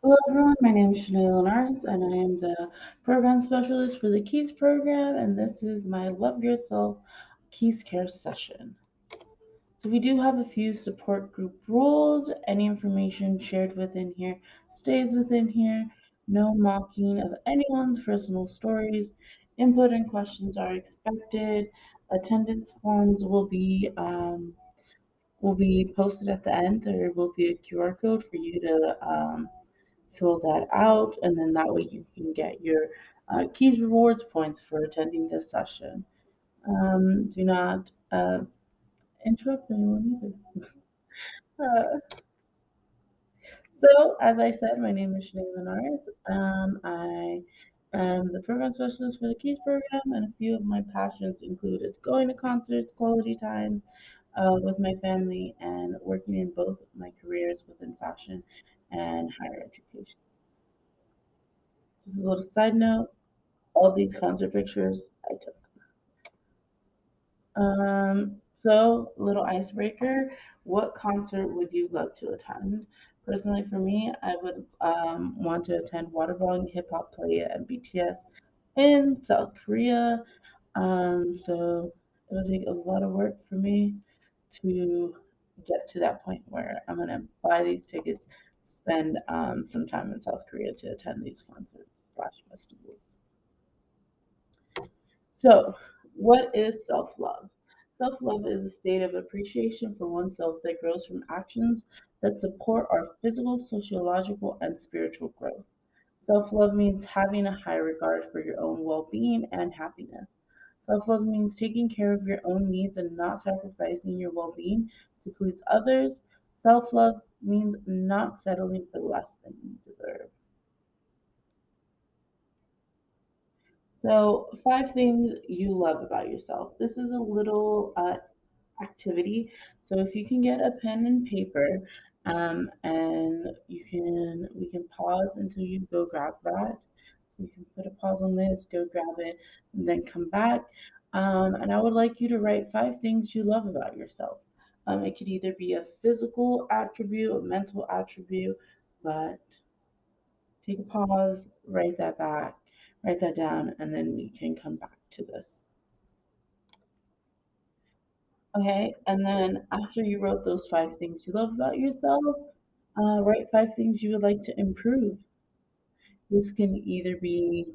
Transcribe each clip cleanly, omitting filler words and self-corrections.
Hello everyone, my name is Shanae Lenars and I am the program specialist for the Keys program, and this is my Love Yourself Keys Care session. So we do have a few support group rules. Any information shared within here stays within here. No mocking of anyone's personal stories. Input and questions are expected. Attendance forms will be posted at the end. There will be a QR code for you to fill that out, and then that way you can get your Keys Rewards points for attending this session. Do not interrupt anyone either. So, as I said, my name is Shanae Linares. I am the program specialist for the Keys program, and a few of my passions included going to concerts, quality times with my family, and working in both my careers within fashion and higher education. Just a little side note, all these concert pictures I took. Little icebreaker. What concert would you love to attend? Personally, for me, I would want to attend Waterballing Hip Hop Playa and BTS in South Korea. So it would take a lot of work for me to get to that point where I'm gonna buy these tickets, spend some time in South Korea to attend these concerts slash festivals. So, what is self love? Self love is a state of appreciation for oneself that grows from actions that support our physical, sociological, and spiritual growth. Self love means having a high regard for your own well being and happiness. Self love means taking care of your own needs and not sacrificing your well being to please others. Self love means not settling for less than you deserve. So, five things you love about yourself. This is a little activity. So, if you can get a pen and paper, and we can pause until you go grab that. You can put a pause on this, go grab it, and then come back. And I would like you to write five things you love about yourself. It could either be a physical attribute, a mental attribute, but take a pause, write that down, and then we can come back to this. Okay, and then after you wrote those five things you love about yourself, write five things you would like to improve. This can either be,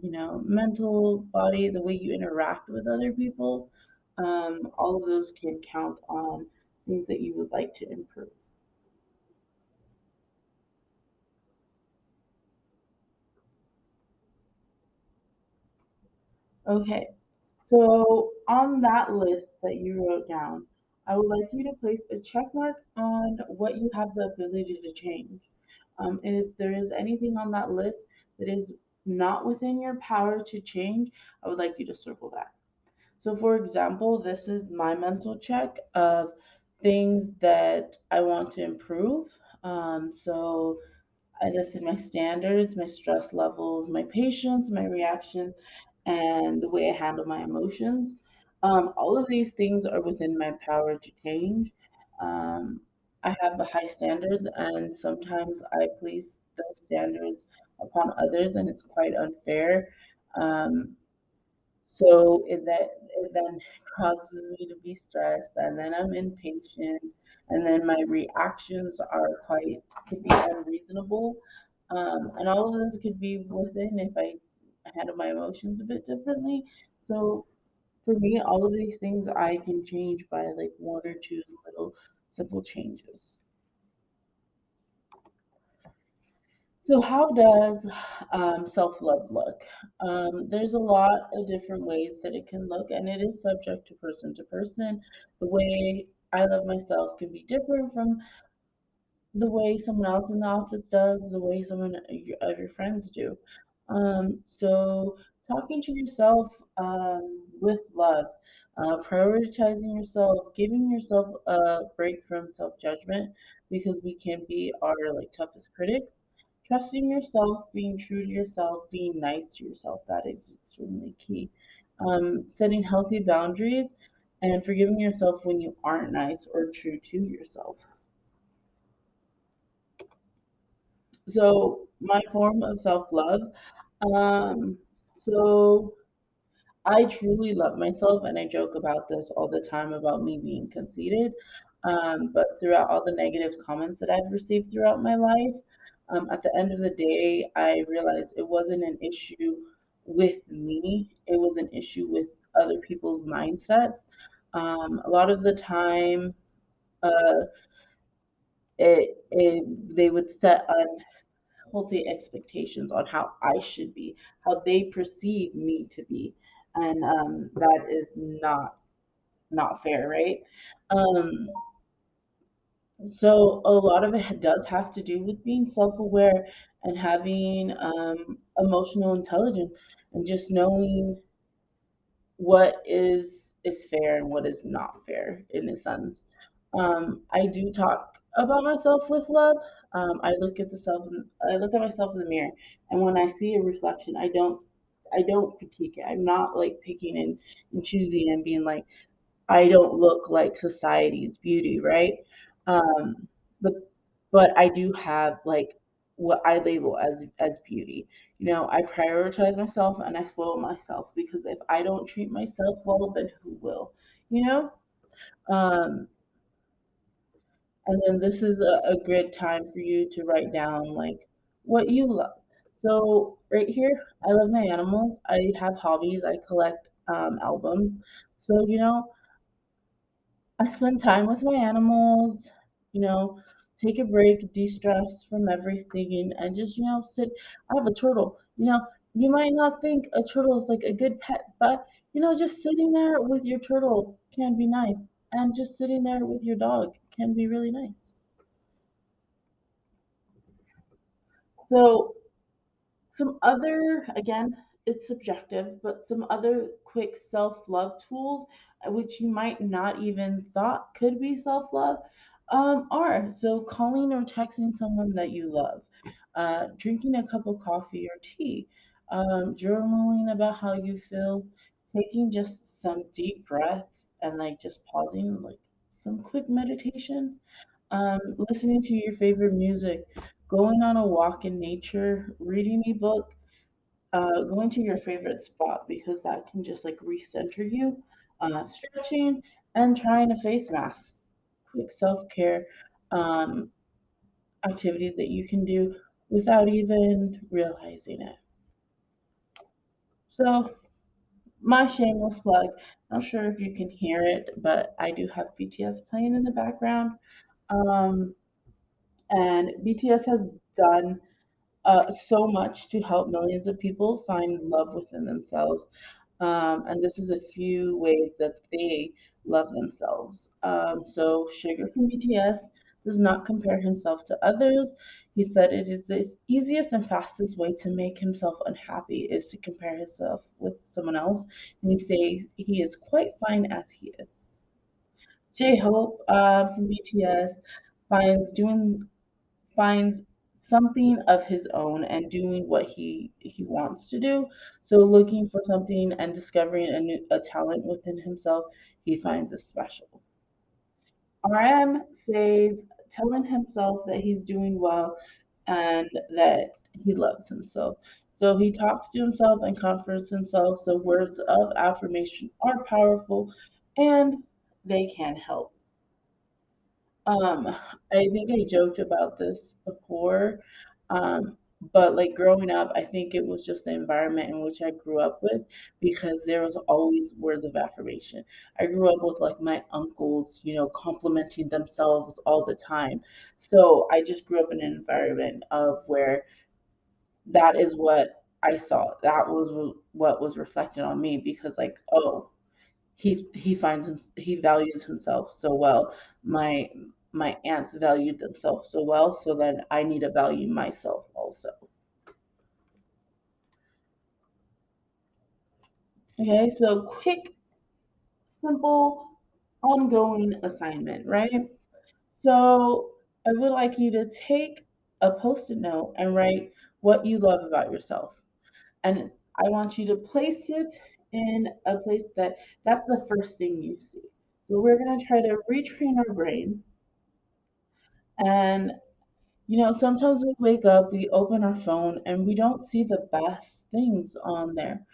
mental, body, the way you interact with other people. All of those can count on things that you would like to improve. Okay, so on that list that you wrote down, I would like you to place a check mark on what you have the ability to change. If there is anything on that list that is not within your power to change, I would like you to circle that. So, for example, this is my mental check of things that I want to improve. So, I listed my standards, my stress levels, my patience, my reaction, and the way I handle my emotions. All of these things are within my power to change. Um, I have high standards, and sometimes I place those standards upon others, and it's quite unfair. Um, it then causes me to be stressed, and then I'm impatient, and then my reactions are quite could be unreasonable, and all of this could be within if I handle my emotions a bit differently. So for me, all of these things I can change by like one or two little simple changes. So, how does self love look? There's a lot of different ways that it can look, and it is subject to person to person. The way I love myself can be different from the way someone else in the office does, the way someone of your friends do. So talking to yourself with love, prioritizing yourself, giving yourself a break from self-judgment because we can be our like toughest critics. Trusting yourself, being true to yourself, being nice to yourself, that is extremely key. Setting healthy boundaries and forgiving yourself when you aren't nice or true to yourself. So my form of self-love, um, so I truly love myself, and I joke about this all the time about me being conceited. But throughout all the negative comments that I've received throughout my life, at the end of the day, I realized it wasn't an issue with me, it was an issue with other people's mindsets. A lot of the time, uh, they would set unhealthy expectations on how I should be, how they perceive me to be, and that is not fair, right? Um, so a lot of it does have to do with being self-aware and having emotional intelligence and just knowing what is fair and what is not fair in a sense. I do talk about myself with love. I look at myself in the mirror, and when I see a reflection, I don't critique it. I'm not like picking and choosing and being like, I don't look like society's beauty, right? Um, but I do have like what I label as beauty. You know, I prioritize myself and I spoil myself because if I don't treat myself well, then who will? You know? Um, and then this is a good time for you to write down like what you love. So right here, I love my animals. I have hobbies. I collect albums. So you know, I spend time with my animals, you know, take a break, de-stress from everything, and just, you know, sit. I have a turtle. You know, you might not think a turtle is like a good pet, but, you know, just sitting there with your turtle can be nice. And just sitting there with your dog can be really nice. So some other, again, it's subjective, but some other quick self-love tools, which you might not even thought could be self-love, are so calling or texting someone that you love, drinking a cup of coffee or tea, journaling about how you feel, taking just some deep breaths and like just pausing, like some quick meditation, listening to your favorite music, going on a walk in nature, reading a book, going to your favorite spot because that can just like recenter you, stretching, and trying a face mask. Quick self care um, activities that you can do without even realizing it. So, my shameless plug. Not sure if you can hear it, but I do have BTS playing in the background. Um, and BTS has done so much to help millions of people find love within themselves. And this is a few ways that they love themselves. So, Sugar from BTS does not compare himself to others. He said it is the easiest and fastest way to make himself unhappy is to compare himself with someone else. And he says he is quite fine as he is. J Hope from BTS finds doing finds something of his own and doing what he wants to do. So looking for something and discovering a talent within himself, he finds it special. RM says telling himself that he's doing well and that he loves himself. So he talks to himself and comforts himself. So words of affirmation are powerful and they can help. Um, I think I joked about this before, but like growing up, I think it was just the environment in which I grew up with because there was always words of affirmation. I grew up with like my uncles, you know, complimenting themselves all the time. So I just grew up in an environment of where that is what I saw. That was what was reflected on me because like, oh, he values himself so well. My my aunts valued themselves so well, so then I need to value myself also. Okay, so quick, simple, ongoing assignment, right? So I would like you to take a post-it note and write what you love about yourself. And I want you to place it in a place that's the first thing you see. So we're going to try to retrain our brain and Sometimes we wake up, we open our phone, and we don't see the best things on there.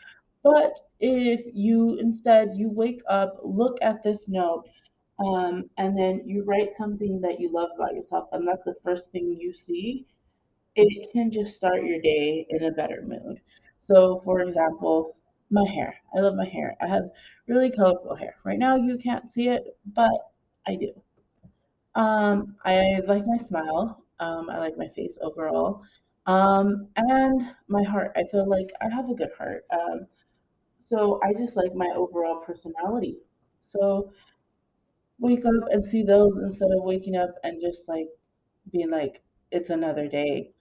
But if you instead you wake up, look at this note, and then you write something that you love about yourself, and that's the first thing you see, it can just start your day in a better mood. So, for example, my hair. I love my hair. I have really colorful hair. Right now, you can't see it, but I do. I like my smile. I like my face overall. And my heart. I feel like I have a good heart. So I just like my overall personality. So wake up and see those instead of waking up and just like being like, it's another day,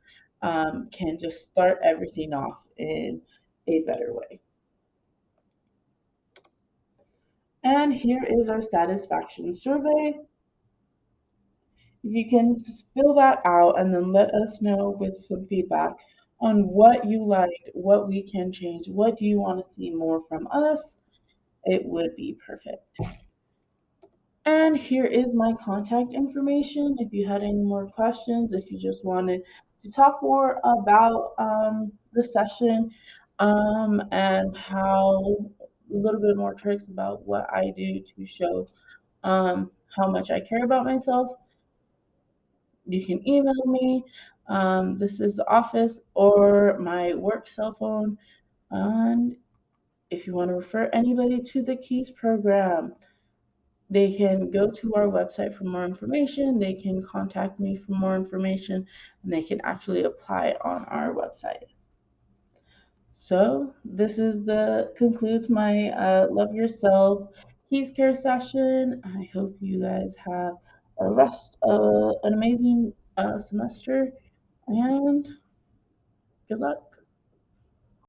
can just start everything off in a better way. And here is our satisfaction survey. If you can just fill that out and then let us know with some feedback on what you liked, what we can change, what do you want to see more from us, it would be perfect. And here is my contact information. If you had any more questions, if you just wanted to talk more about the session, and how a little bit more tricks about what I do to show how much I care about myself, you can email me. This is the office or my work cell phone. And if you want to refer anybody to the Keys program, they can go to our website for more information. They can contact me for more information, and they can actually apply on our website. So this is the concludes my Love Yourself Keys Care session. I hope you guys have a rest of an amazing semester, and good luck.